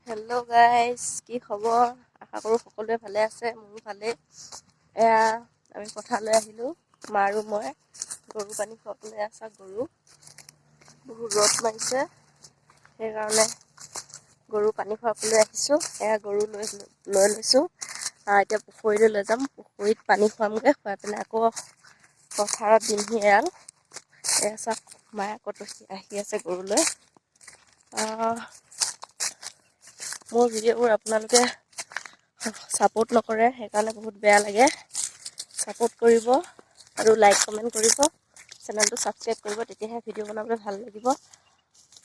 Hello' guys, কি খবৰ? আশা কৰোঁ সকলোৱে ভালে আছে, মোৰো ভালেই। এয়া আমি পথাৰলৈ আহিলোঁ, মা আৰু মই গৰু পানী খুৱাবলৈ। আছা গৰু বহুত ৰ'দ মাৰিছে, সেইকাৰণে গৰু পানী খুৱাবলৈ আহিছোঁ। এয়া গৰু লৈ লৈছোঁ। এতিয়া পুখুৰীলৈ লৈ যাম, পুখুৰীত পানী খুৱামগৈ, খুৱাই পেলাই আকৌ পথাৰত দিমহি এৰাল। এয়া চাওক, মায়ে আকৌ আহি আছে গৰুলৈ। মোৰ ভিডিঅ'বোৰ আপোনালোকে ছাপোৰ্ট নকৰে, সেইকাৰণে বহুত বেয়া লাগে। ছাপোৰ্ট কৰিব আৰু লাইক কমেণ্ট কৰিব, চেনেলটো ছাবস্ক্ৰাইব কৰিব, তেতিয়াহে ভিডিঅ' বনাবলৈ ভাল লাগিব।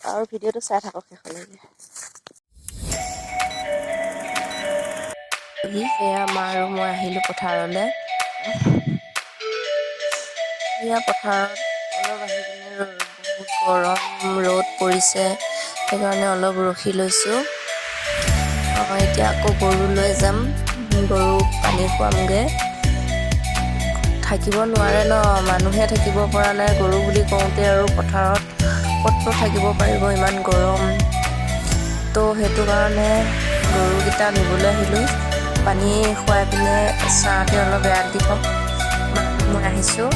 আৰু ভিডিঅ'টো চাই থাকক শেষলৈকে। এয়া মা আৰু মই আহিলোঁ পথাৰলৈ। এয়া পথাৰত অলপ আহি কিনে বহুত গৰম ৰ'দ পৰিছে, সেইকাৰণে অলপ ৰখি লৈছোঁ। এতিয়া আকৌ গৰু লৈ যাম, গৰুক পানী খুৱামগৈ। থাকিব নোৱাৰে ন, মানুহে থাকিব পৰা নাই। গৰু বুলি কওঁতে আৰু পথাৰত ক'তনো থাকিব পাৰিব, ইমান গৰম। তো সেইটো কাৰণে গৰুকেইটা নিবলৈ আহিলোঁ। পানী খুৱাই পিনে ছাঁতে অলপ এৰাল দি থওঁ, মই আহিছোঁ।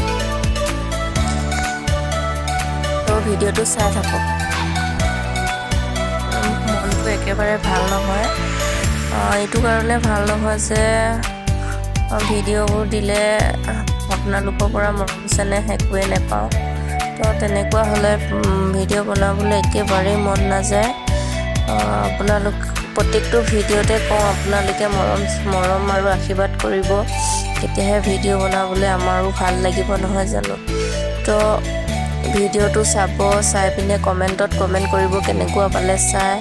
তো ভিডিঅ'টো চাই থাকক। মনটো একেবাৰে ভাল নহয়। এইটো কাৰণে ভাল নহয় যে ভিডিঅ'বোৰ দিলে আপোনালোকৰ পৰা মৰম চেনেহ একোৱেই নেপাওঁ। তো তেনেকুৱা হ'লে ভিডিঅ' বনাবলৈ একেবাৰেই মন নাযায়। আপোনালোক প্ৰত্যেকটো ভিডিঅ'তে কওঁ, আপোনালোকে মৰম আৰু আশীৰ্বাদ কৰিব, তেতিয়াহে ভিডিঅ' বনাবলৈ আমাৰো ভাল লাগিব, নহয় জানো? তো ভিডিঅ'টো চাব, চাই পিনে কমেণ্টত কমেণ্ট কৰিব কেনেকুৱা পালে চাই,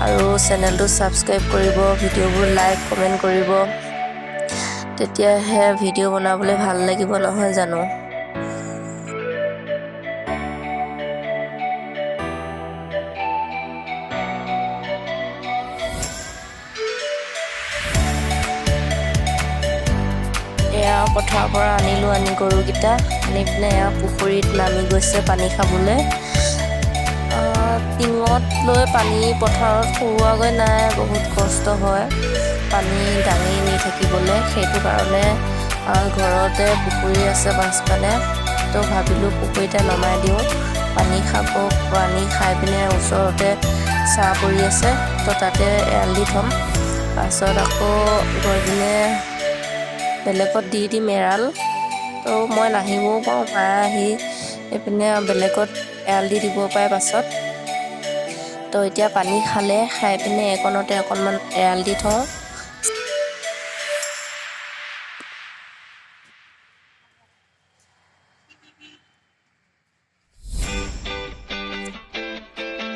আৰু চেনেলটো ছাবস্ক্ৰাইব কৰিব, ভিডিঅ'বোৰ লাইক কমেণ্ট কৰিব, তেতিয়াহে ভিডিঅ' বনাবলৈ ভাল লাগিব, নহয় জানো? এয়া পথাৰৰ পৰা আনি গৰুকেইটা আনি পিনে এয়া পুখুৰীত নামি গৈছে পানী খাবলৈ। টিঙত লৈ পানী পথাৰত খুওৱাগৈ নাই, বহুত কষ্ট হয় পানী দাঙি নি থাকিবলৈ। সেইটো কাৰণে ঘৰতে পুখুৰী আছে পাছফালে, তো ভাবিলোঁ পুখুৰীতে নমাই দিওঁ, পানী খাব। পানী খাই পিনে ওচৰতে ছাঁ পৰি আছে, তো তাতে এৰাল দি থ'ম। পাছত আকৌ গৈ পিনে বেলেগত দি দিম এৰাল। তো মই নাহিবও পাৰোঁ, মায়ে আহি এইপিনে বেলেগত এৰাল দি দিব পাৰে পাছত। তো এতিয়া পানী খালে, খাই পিনে একণতে অকণমান এৰাল দি থওঁ।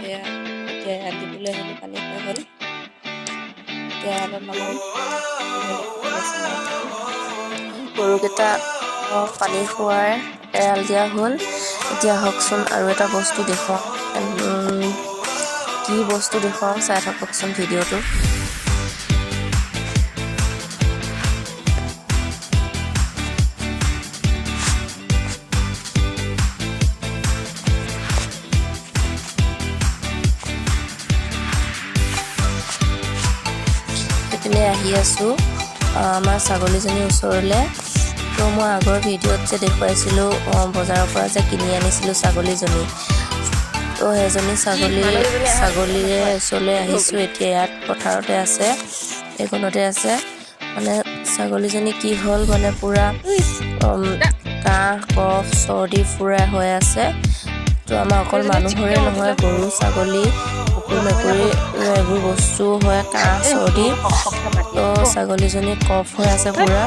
এয়া এতিয়া এৰাল দিবলৈ আহিলোঁ, পানী খোৱা হ'ল। এতিয়া এৰালত নমাম, গৰুকেইটা পানী খুৱাই এৰাল দিয়া হ'ল। এতিয়া আহকচোন আৰু এটা বস্তু দেখুৱাওঁ। কি বস্তু দেখুৱাওঁ চাই থাককচোন ভিডিঅ'টো। সেইপিনে আহি আছোঁ আমাৰ ছাগলীজনীৰ ওচৰলৈ। তো মই আগৰ ভিডিঅ'ত যে দেখুৱাইছিলোঁ বজাৰৰ পৰা যে কিনি আনিছিলোঁ ছাগলীজনী, তো সেইজনী ছাগলীৰে ওচৰলৈ আহিছোঁ। এতিয়া ইয়াত পথাৰতে আছে, এইকণতে আছে। মানে ছাগলীজনী কি হ'ল, মানে পূৰা কাহ কফ চৰ্দি পূৰা হৈ আছে। তো আমাৰ অকল মানুহৰে নহয়, গৰু ছাগলী কুকুৰ মেকুৰী এইবোৰ বস্তু হয়, কাহ চৰ্দি। তো ছাগলীজনী কফ হৈ আছে পূৰা।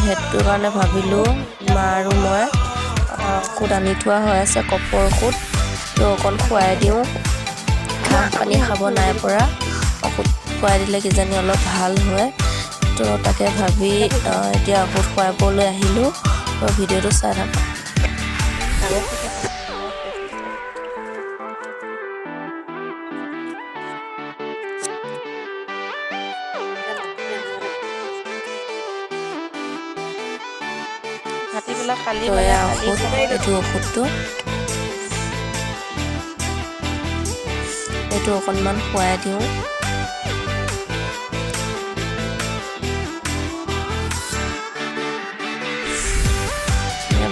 সেইটো কাৰণে ভাবিলোঁ মা আৰু মই ঔষধ আনি থোৱা হৈ আছে, কফৰ ঔষধ, তো অকণ খুৱাই দিওঁ। ঘাঁহ পানী খাব নাই পৰা, ঔষধ খুৱাই দিলে কিজানি অলপ ভাল হয়। তো তাকে ভাবি এতিয়া ঔষধ খুৱাবলৈ আহিলোঁ। তো ভিডিঅ'টো চাই থাকক। ভাটিবেলা কালি এইটো ঔষধটো এইটো অকণমান খুৱাই দিওঁ।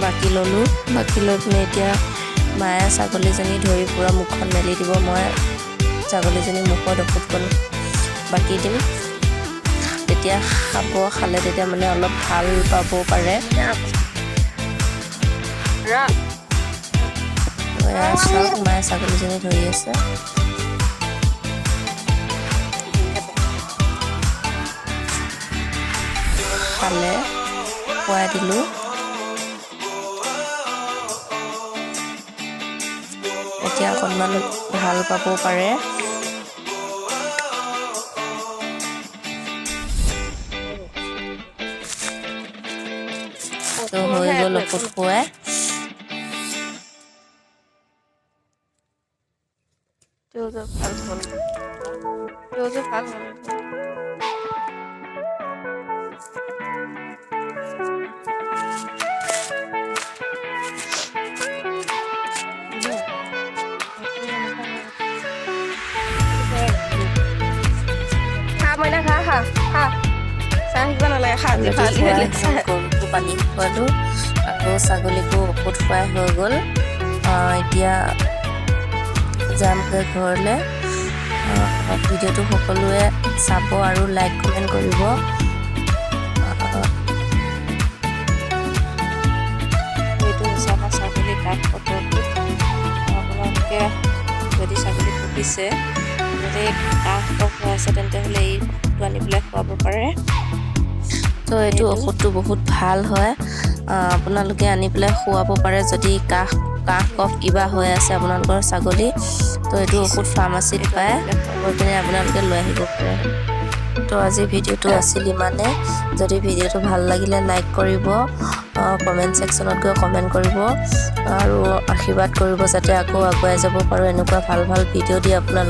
বাকী ল'লোঁ, বাকী লৈ পিনে এতিয়া মায়ে ছাগলীজনী ধৰি পূৰা মুখখন মেলি দিব। মই ছাগলীজনী মুখত ঔষধকণ বাকি দিম, তেতিয়া খালে তেতিয়া মানে অলপ ভাল পাব পাৰে। চাওক মায়ে ছাগলীজনী ধৰি আছে। খালে খুৱাই দিলোঁ। এতিয়া অকণমান ভাল পাব পাৰে। তো হৈ গ'ল ঔষধ খুৱাই। গৰুকো পানী খুৱালোঁ আৰু ছাগলীকো ঔষধ খুৱাই হৈ গ'ল। এতিয়া যামগৈ ঘৰলৈ। ভিডিঅ'টো সকলোৱে চাব আৰু লাইক কমেণ্ট কৰিব। এইটো হৈছে আমাৰ ছাগলী কাঠ পটৰটো। আপোনালোকে যদি ছাগলী পুহিছে, যদি কাঠ হৈ আছে, তেন্তে হ'লে এইটো আনি পেলাই খুৱাব পাৰে। তো এইটো ঔষধটো বহুত ভাল হয়, আপোনালোকে আনি পেলাই খুৱাব পাৰে যদি কাহ কফ কিবা হৈ আছে আপোনালোকৰ ছাগলী। তো এইটো ঔষধ ফাৰ্মাচীত পায়, গৈ পিনে আপোনালোকে লৈ আহিব পাৰে। তো আজি ভিডিঅ'টো আছিল ইমানে। যদি ভিডিঅ'টো ভাল লাগিলে লাইক কৰিব, কমেণ্ট ছেকশ্যনত গৈ কমেণ্ট কৰিব আৰু আশীৰ্বাদ কৰিব যাতে আকৌ আগুৱাই যাব পাৰোঁ এনেকুৱা ভাল ভাল ভিডিঅ' দি আপোনাক